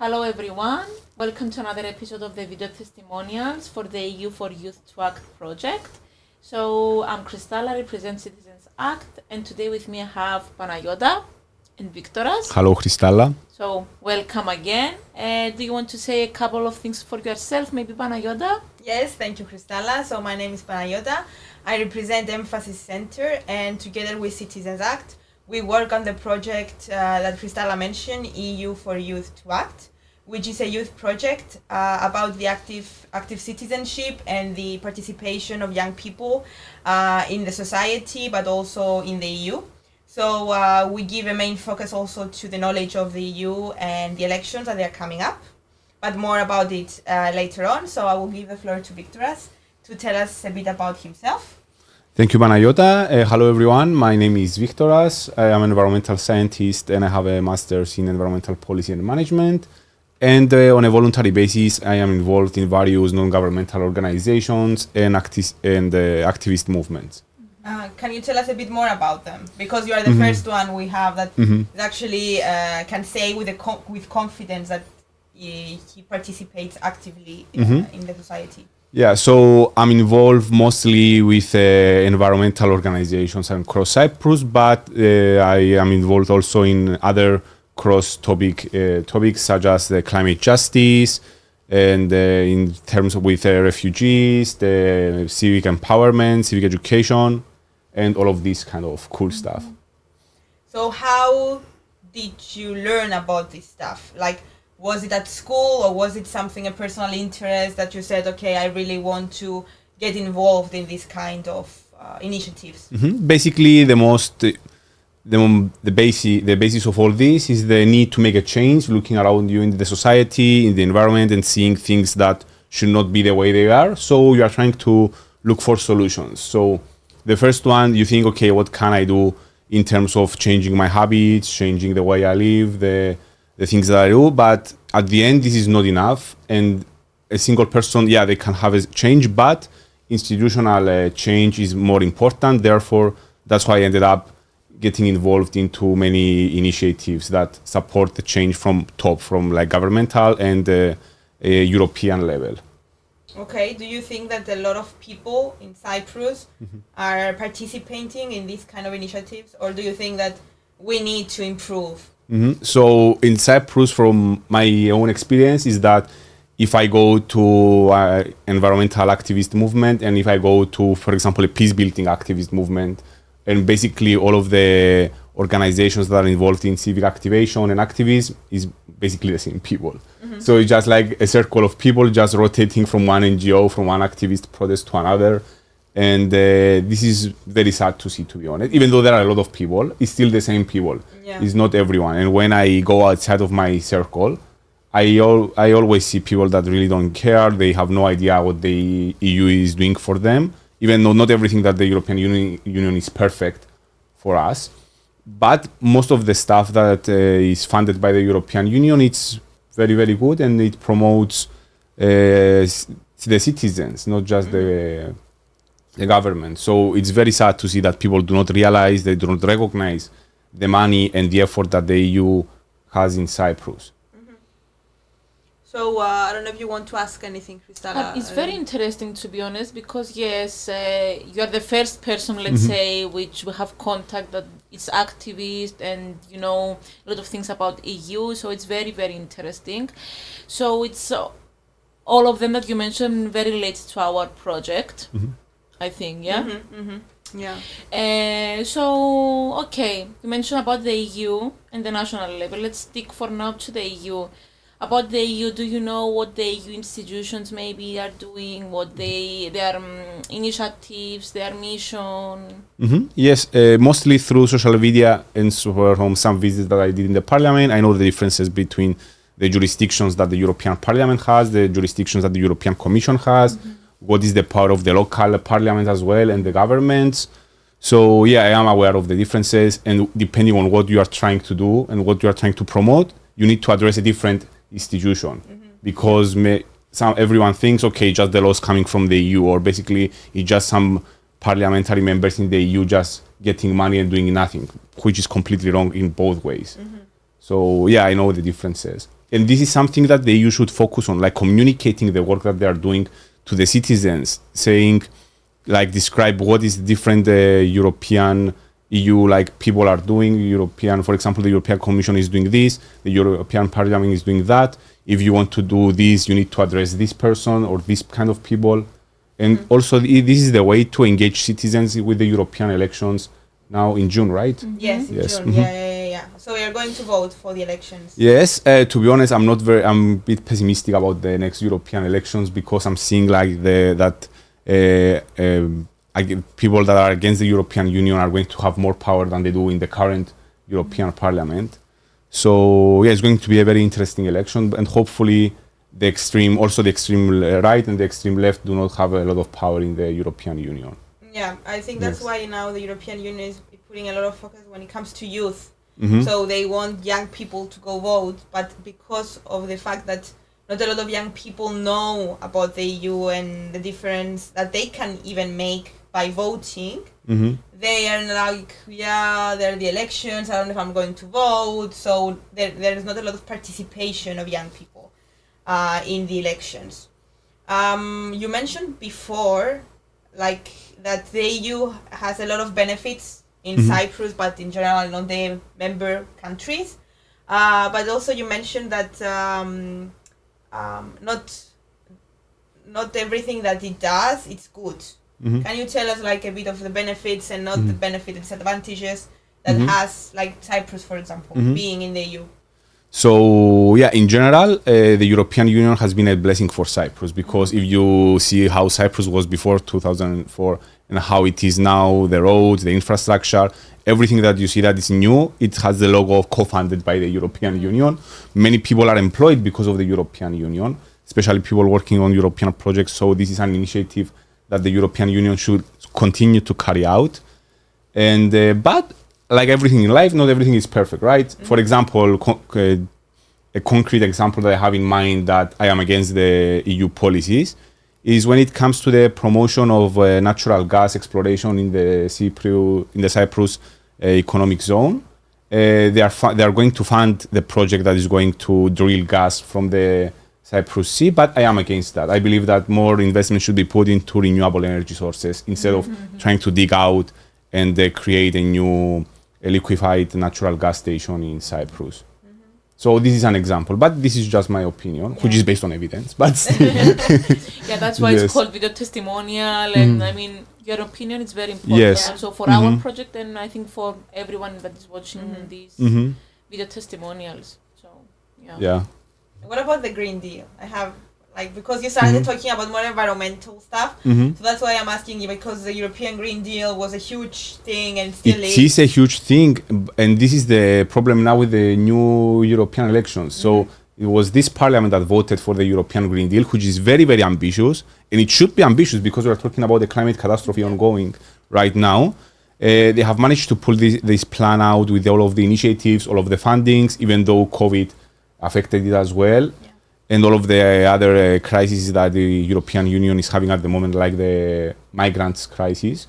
Hello everyone, welcome to another episode of the video testimonials for the EU for Youth to Act project. So I'm Chrystalla, represent Citizens Act, and today with me I have Panayiota and Victoras. Hello Chrystalla. So welcome again. Do you want to say a couple of things for yourself, maybe Panayiota? Yes, thank you, Chrystalla. So my name is Panayiota. I represent Emphasis Center, and together with Citizens Act, we work on the project that Chrystalla mentioned, EU for Youth to Act, which is a youth project about the active citizenship and the participation of young people in the society, but also in the EU. So we give a main focus also to the knowledge of the EU and the elections that are coming up, but more about it later on. So I will give the floor to Victoras to tell us a bit about himself. Thank you, Panayiota. Hello, everyone. My name is Victoras. I am an environmental scientist and I have a master's in environmental policy and management. And on a voluntary basis, I am involved in various non-governmental organizations and activist movements. Can you tell us a bit more about them? Because you are the first one we have that actually can say with confidence that he participates actively in the society. Yeah, so I'm involved mostly with environmental organizations across Cyprus, but I am involved also in other topics such as the climate justice and in terms of with refugees, the civic empowerment, civic education, and all of this kind of cool stuff. So how did you learn about this stuff? Like, was it at school or was it something, a personal interest that you said, okay, I really want to get involved in this kind of initiatives? Basically, the basis of all this is the need to make a change, looking around you in the society, in the environment, and seeing things that should not be the way they are. So you are trying to look for solutions. So the first one, you think, okay, what can I do in terms of changing my habits, changing the way I live, the things that I do, but at the end, this is not enough. And a single person, yeah, they can have a change, but institutional change is more important. Therefore, that's why I ended up getting involved into many initiatives that support the change from top, from like governmental and European level. Okay, do you think that a lot of people in Cyprus are participating in these kind of initiatives, or do you think that we need to improve? So in Cyprus, from my own experience, is that if I go to environmental activist movement and if I go to, for example, a peace-building activist movement, and basically all of the organizations that are involved in civic activation and activism is basically the same people. So it's just like a circle of people just rotating from one NGO, from one activist protest to another. And this is very sad to see, to be honest. Even though there are a lot of people, it's still the same people. Yeah. It's not everyone. And when I go outside of my circle, I always see people that really don't care. They have no idea what the EU is doing for them, even though not everything that the European Union is perfect for us. But most of the stuff that is funded by the European Union, it's very, very good, and it promotes the citizens, not just the government. So it's very sad to see that people do not realize, they do not recognize the money and the effort that the EU has in Cyprus. So I don't know if you want to ask anything, Chrystalla. It's very interesting, to be honest, because yes, you are the first person, let's say, which we have contact that is activist and you know a lot of things about EU. So it's very, very interesting. So it's all of them that you mentioned very related to our project, I think, yeah. Yeah. So okay, you mentioned about the EU and the national level. Let's stick for now to the EU. About the EU, do you know what the EU institutions maybe are doing, what their initiatives, their mission? Yes, mostly through social media and from some visits that I did in the parliament. I know the differences between the jurisdictions that the European Parliament has, the jurisdictions that the European Commission has, what is the power of the local parliament as well, and the governments. So yeah, I am aware of the differences, and depending on what you are trying to do and what you are trying to promote, you need to address a different institution, because everyone thinks, okay, just the laws coming from the EU, or basically it's just some parliamentary members in the EU just getting money and doing nothing, which is completely wrong in both ways. So yeah, I know the differences. And this is something that the EU should focus on, like communicating the work that they are doing to the citizens, saying, like, describe what is different European EU, like, people are doing. European, for example, the European Commission is doing this, the European Parliament is doing that. If you want to do this, you need to address this person or this kind of people. And also, this is the way to engage citizens with the European elections now in June, right? Yes, in June. Yeah. So we are going to vote for the elections. Yes, to be honest, I'm a bit pessimistic about the next European elections because I'm seeing like people that are against the European Union are going to have more power than they do in the current European Parliament. So yeah, it's going to be a very interesting election, and hopefully the extreme right and the extreme left do not have a lot of power in the European Union. Yeah, I think that's why now the European Union is putting a lot of focus when it comes to youth. Mm-hmm. So they want young people to go vote, but because of the fact that not a lot of young people know about the EU and the difference that they can even make by voting, they are like, there are the elections, I don't know if I'm going to vote. So there is not a lot of participation of young people in the elections. You mentioned before, like, that the EU has a lot of benefits in Cyprus, but in general, not the member countries. But also you mentioned that not everything that it does, it's good. Can you tell us like a bit of the benefits and not the benefits and disadvantages that has, like, Cyprus, for example, being in the EU? So yeah, in general, the European Union has been a blessing for Cyprus, because if you see how Cyprus was before 2004 and how it is now, the roads, the infrastructure, everything that you see that is new, it has the logo of co-funded by the European Union. Many people are employed because of the European Union, especially people working on European projects. So this is an initiative that the European Union should continue to carry out. And but like everything in life, not everything is perfect, right? For example, a concrete example that I have in mind that I am against the EU policies is when it comes to the promotion of natural gas exploration in the Cyprus economic zone. They are going to fund the project that is going to drill gas from the Cyprus Sea, but I am against that. I believe that more investment should be put into renewable energy sources instead of trying to dig out and create a new liquefied natural gas station in Cyprus. So this is an example, but this is just my opinion, which is based on evidence. But yeah, that's why it's called video testimonial, and I mean, your opinion is very important. Yes. Also for our project, and I think for everyone that is watching these video testimonials. So yeah. What about the Green Deal? I have, like, because you started talking about more environmental stuff, so that's why I'm asking you, because the European Green Deal was a huge thing and still is. It is a huge thing, and this is the problem now with the new European elections. So it was this parliament that voted for the European Green Deal, which is very, very ambitious, and it should be ambitious because we are talking about the climate catastrophe ongoing right now. They have managed to pull this plan out with all of the initiatives, all of the fundings, even though COVID affected it as well. And all of the other crises that the European Union is having at the moment, like the migrants crisis.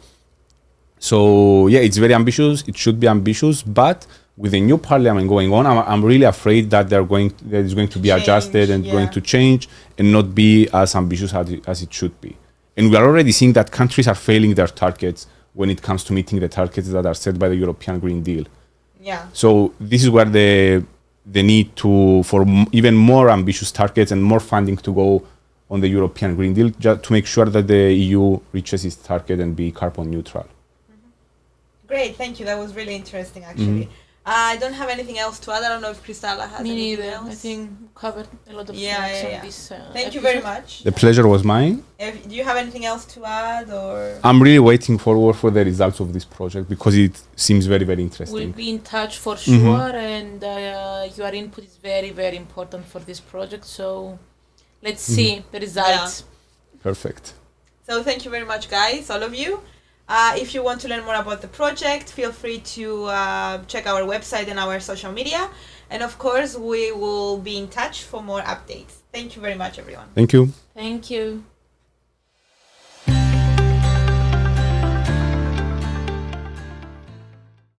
So yeah, it's very ambitious. It should be ambitious, but with the new parliament going on, I'm really afraid that that is going to be adjusted and going to change and not be as ambitious as it should be. And we are already seeing that countries are failing their targets when it comes to meeting the targets that are set by the European Green Deal. Yeah. So this is where the need for even more ambitious targets and more funding to go on the European Green Deal, just to make sure that the EU reaches its target and be carbon neutral. Great, thank you. That was really interesting, actually. I don't have anything else to add. I don't know if Chrystalla has anything else. I think we covered a lot of things on this Thank you very much. The pleasure was mine. Do you have anything else to add, or? I'm really waiting forward for the results of this project because it seems very, very interesting. We'll be in touch for sure, and your input is very, very important for this project. So let's see the results. Yeah. Perfect. So thank you very much, guys, all of you. If you want to learn more about the project, feel free to check our website and our social media. And of course, we will be in touch for more updates. Thank you very much, everyone. Thank you. Thank you.